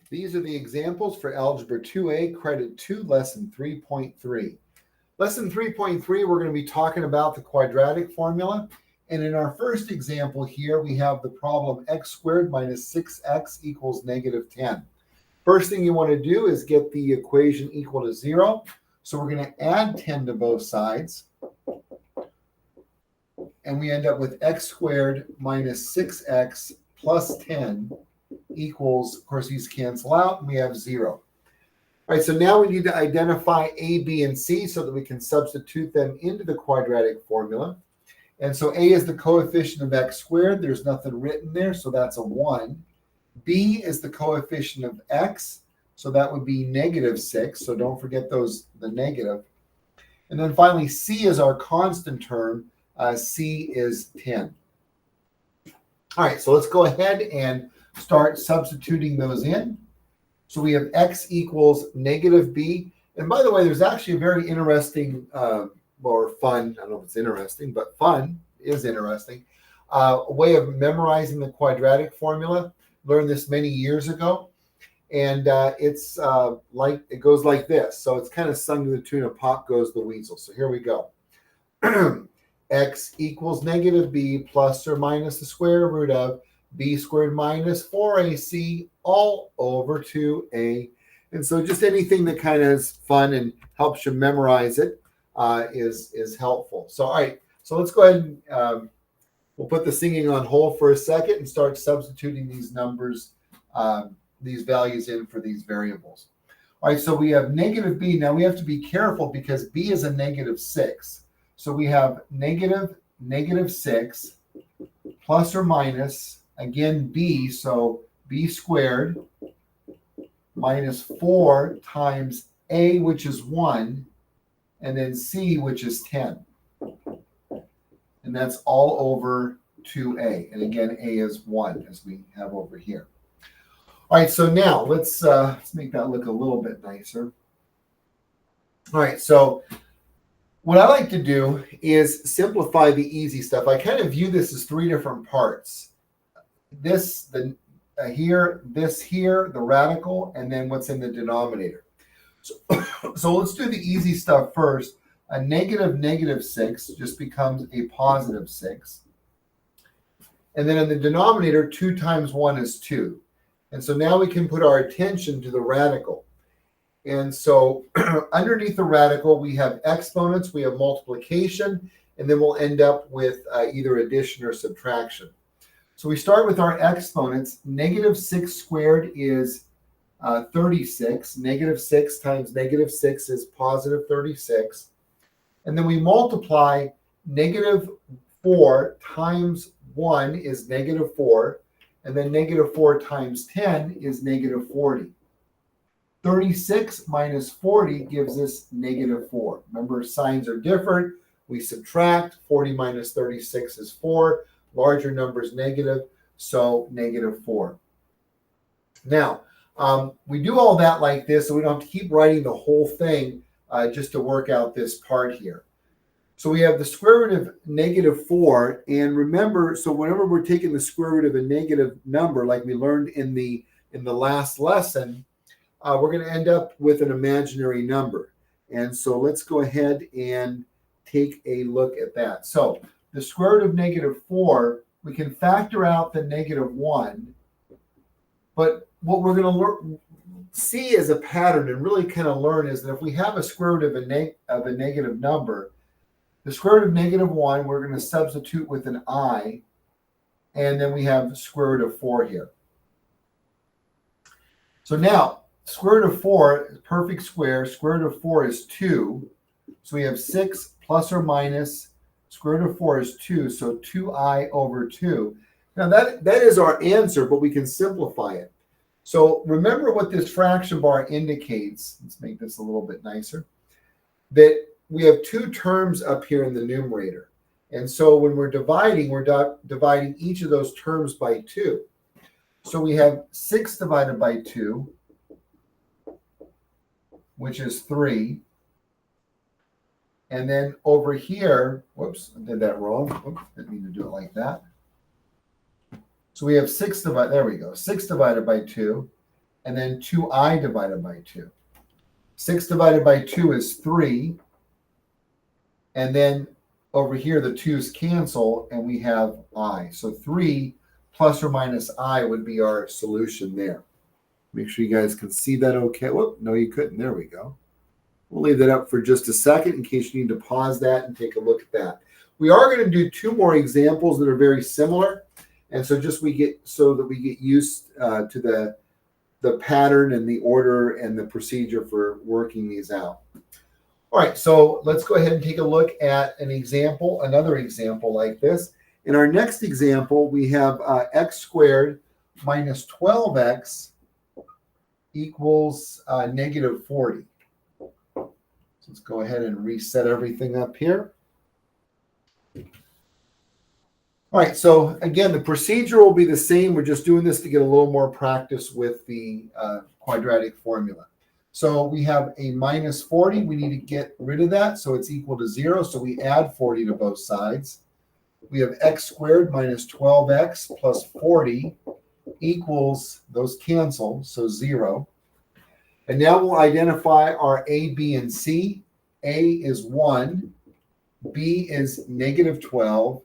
These are the examples for Algebra 2A, Credit 2, Lesson 3.3. Lesson 3.3, we're going to be talking about the quadratic formula. And in our first example here, we have the problem x squared minus 6x equals negative 10. First thing you want to do is get the equation equal to 0. So we're going to add 10 to both sides. And we end up with x squared minus 6x plus 10 equals, of course, these cancel out, and we have 0. All right, so now we need to identify a, b, and c so that we can substitute them into the quadratic formula. And so a is the coefficient of x squared. There's nothing written there, so that's a 1. B is the coefficient of x, so that would be negative 6. So don't forget the negative. And then finally, c is our constant term. C is 10. All right, so let's go ahead and start substituting those in. So we have x equals negative b. And by the way, there's actually a very interesting, or fun, I don't know if it's interesting, but fun is interesting, a way of memorizing the quadratic formula. Learned this many years ago. And it's it goes like this. So it's kind of sung to the tune of Pop Goes the Weasel. So here we go. X equals negative b plus or minus the square root of b squared minus 4ac all over 2a. And so just anything that kind of is fun and helps you memorize it is helpful. So, all right, so let's go ahead and we'll put the singing on hold for a second and start substituting these numbers, these values in for these variables. All right, so we have negative b. Now we have to be careful because b is a negative 6. So we have negative 6 plus or minus, again, b, so b squared minus 4 times a, which is 1, and then c, which is 10. And that's all over 2a. And again, a is 1, as we have over here. All right, so now let's make that look a little bit nicer. All right, so what I like to do is simplify the easy stuff. I kind of view this as 3 different parts. This, the this here, the radical, and then what's in the denominator. So let's do the easy stuff first. A negative 6 just becomes a positive 6. And then in the denominator, 2 times 1 is 2. And so now we can put our attention to the radical. And so underneath the radical, we have exponents, we have multiplication, and then we'll end up with either addition or subtraction. So we start with our exponents. Negative 6 squared is 36. Negative 6 times negative 6 is positive 36. And then we multiply negative 4 times 1 is negative 4. And then negative 4 times 10 is negative 40. 36 minus 40 gives us negative 4. Remember, signs are different. We subtract. 40 minus 36 is 4. Larger number is negative, so negative 4. Now, we do all that like this, so we don't have to keep writing the whole thing just to work out this part here. So we have the square root of negative 4. And remember, so whenever we're taking the square root of a negative number, like we learned in the last lesson, we're going to end up with an imaginary number. And so let's go ahead and take a look at that. So the square root of negative 4, we can factor out the negative 1. But what we're going to see as a pattern and really kind of learn is that if we have a square root of a negative number, the square root of negative 1, we're going to substitute with an I, and then we have square root of 4 here. So now, square root of 4, perfect square, square root of 4 is 2. So we have 6 plus or minus, square root of 4 is 2, so 2i over 2. Now that is our answer, but we can simplify it. So remember what this fraction bar indicates. Let's make this a little bit nicer. That we have 2 terms up here in the numerator. And so when we're dividing each of those terms by 2. So we have 6 divided by 2, which is 3. And then over here, whoops, I did that wrong. Oops, didn't mean to do it like that. So we have 6 divided, there we go, 6 divided by 2. and then 2i divided by 2. 6 divided by 2 is 3. And then over here, the 2's cancel, and we have I. So 3 plus or minus I would be our solution there. Make sure you guys can see that okay. Whoop, no, you couldn't. There we go. We'll leave that up for just a second in case you need to pause that and take a look at that. We are going to do 2 more examples that are very similar. And so just so that we get used to the pattern and the order and the procedure for working these out. All right, so let's go ahead and take a look at another example like this. In our next example, we have x squared minus 12x equals negative 40. So let's go ahead and reset everything up here. All right, so again, the procedure will be the same. We're just doing this to get a little more practice with the quadratic formula. So we have a minus 40. We need to get rid of that, so it's equal to 0. So we add 40 to both sides. We have x squared minus 12x plus 40 equals, those cancel, so 0. And now we'll identify our a, b, and c. A is 1, b is negative 12,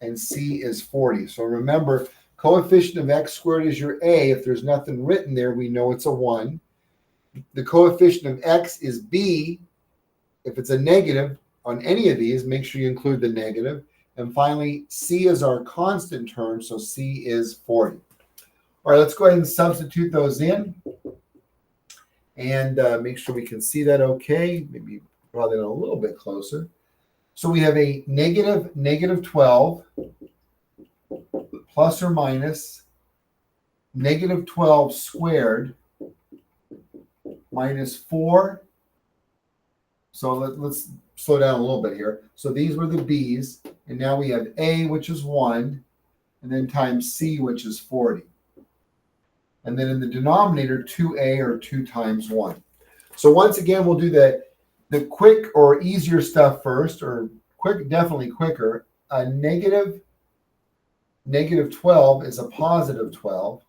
and c is 40. So remember, coefficient of x squared is your a. If there's nothing written there, we know it's a 1. The coefficient of x is b. If it's a negative on any of these, make sure you include the negative. And finally, c is our constant term, so c is 40. All right, let's go ahead and substitute those in. And make sure we can see that okay. Maybe draw that a little bit closer. So we have a negative 12 plus or minus negative 12 squared minus 4. So let's slow down a little bit here. So these were the b's, and now we have a, which is 1, and then times c, which is 40. And then in the denominator, 2a, or 2 times 1. So once again, we'll do the quick or easier stuff first, or quick, definitely quicker. A negative 12 is a positive 12.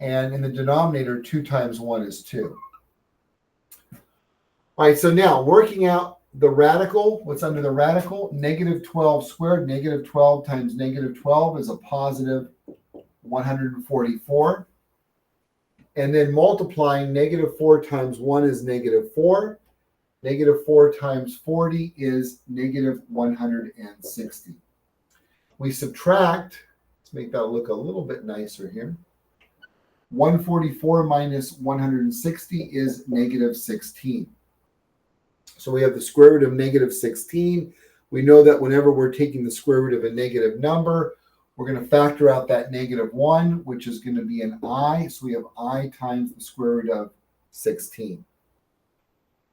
And in the denominator, 2 times 1 is 2. All right, so now working out the radical, what's under the radical? Negative 12 squared, negative 12 times negative 12 is a positive 144. And then multiplying, negative 4 times 1 is negative 4. Negative 4 times 40 is negative 160. We subtract, let's make that look a little bit nicer here. 144 minus 160 is negative 16. So we have the square root of negative 16. We know that whenever we're taking the square root of a negative number, we're going to factor out that negative 1, which is going to be an I. So we have I times the square root of 16.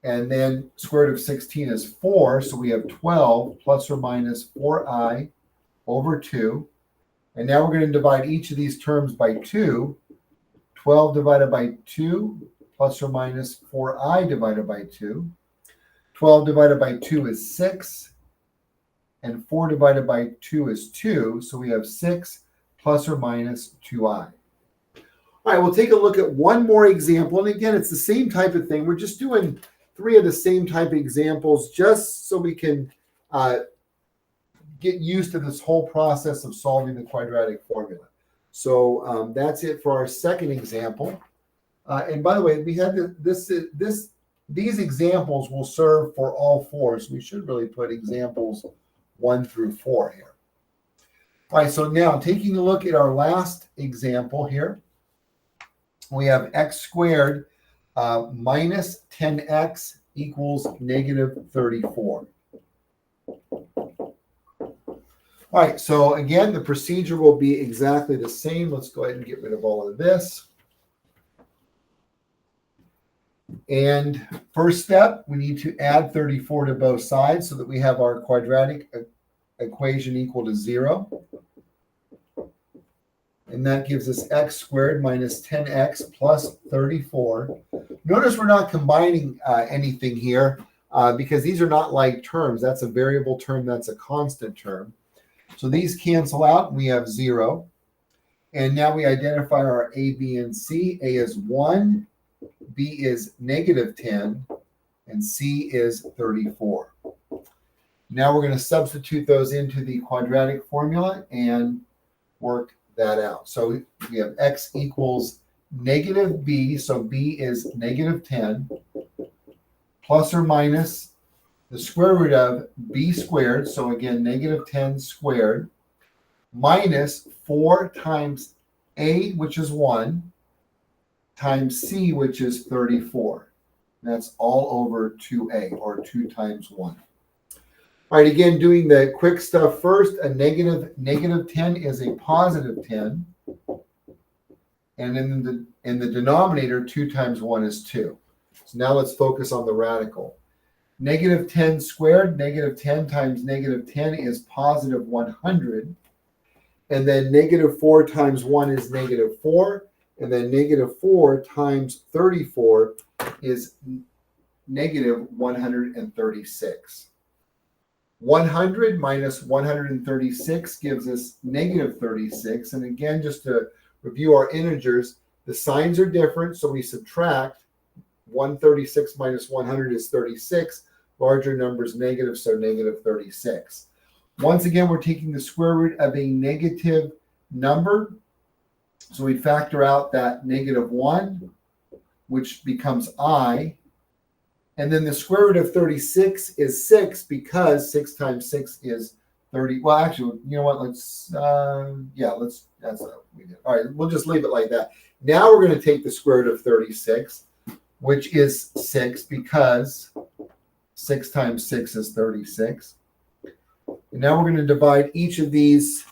And then square root of 16 is 4. So we have 12 plus or minus 4i over 2. And now we're going to divide each of these terms by 2. 12 divided by 2 plus or minus 4i divided by 2. 12 divided by 2 is 6. And 4 divided by 2 is 2. So we have 6 plus or minus 2i. All right, we'll take a look at one more example. And again, it's the same type of thing. We're just doing 3 of the same type of examples just so we can get used to this whole process of solving the quadratic formula. So that's it for our second example. And by the way, we had these examples will serve for all 4. So we should really put examples 1 through 4 here. All right, so now taking a look at our last example here, we have x squared minus 10x equals negative 34. All right, so again, the procedure will be exactly the same. Let's go ahead and get rid of all of this. And first step, we need to add 34 to both sides so that we have our quadratic equation equal to 0. And that gives us x squared minus 10x plus 34. Notice we're not combining anything here because these are not like terms. That's a variable term. That's a constant term. So these cancel out, and we have 0. And now we identify our A, B, and C. A is 1, B is negative 10, and C is 34. Now we're going to substitute those into the quadratic formula and work that out. So we have x equals negative b, so b is negative 10, plus or minus the square root of b squared, so again, negative 10 squared, minus 4 times a, which is 1, times c, which is 34. That's all over 2a, or 2 times 1. All right, again, doing the quick stuff first, a negative 10 is a positive 10. And in the denominator, 2 times 1 is 2. So now let's focus on the radical. Negative 10 squared, negative 10 times negative 10 is positive 100. And then negative 4 times 1 is negative 4. And then negative 4 times 34 is negative 136. 100 minus 136 gives us negative 36. And again, just to review our integers, the signs are different, so we subtract. 136 minus 100 is 36. Larger numbers negative, so negative 36. Once again, we're taking the square root of a negative number. So we factor out that negative 1, which becomes I. And then the square root of 36 is 6, because 6 times 6 is 30. Well, actually, you know what? That's what we did. All right, we'll just leave it like that. Now we're going to take the square root of 36, which is 6, because 6 times 6 is 36. And now we're going to divide each of these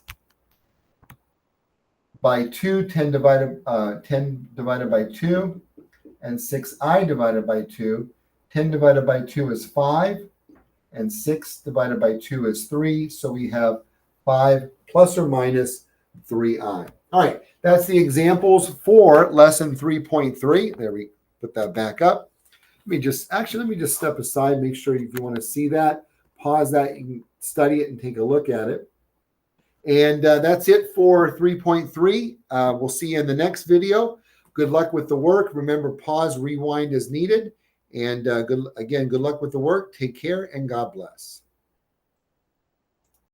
by 2, 10 divided by 2, and 6i divided by 2. 10 divided by 2 is 5, and 6 divided by 2 is 3. So we have 5 plus or minus 3i. All right, that's the examples for lesson 3.3. There, we put that back up. Let me just step aside, make sure if you want to see that, pause that, you can study it and take a look at it. And that's it for 3.3. We'll see you in the next video. Good luck with the work. Remember, pause, rewind as needed. And good luck with the work. Take care, and God bless.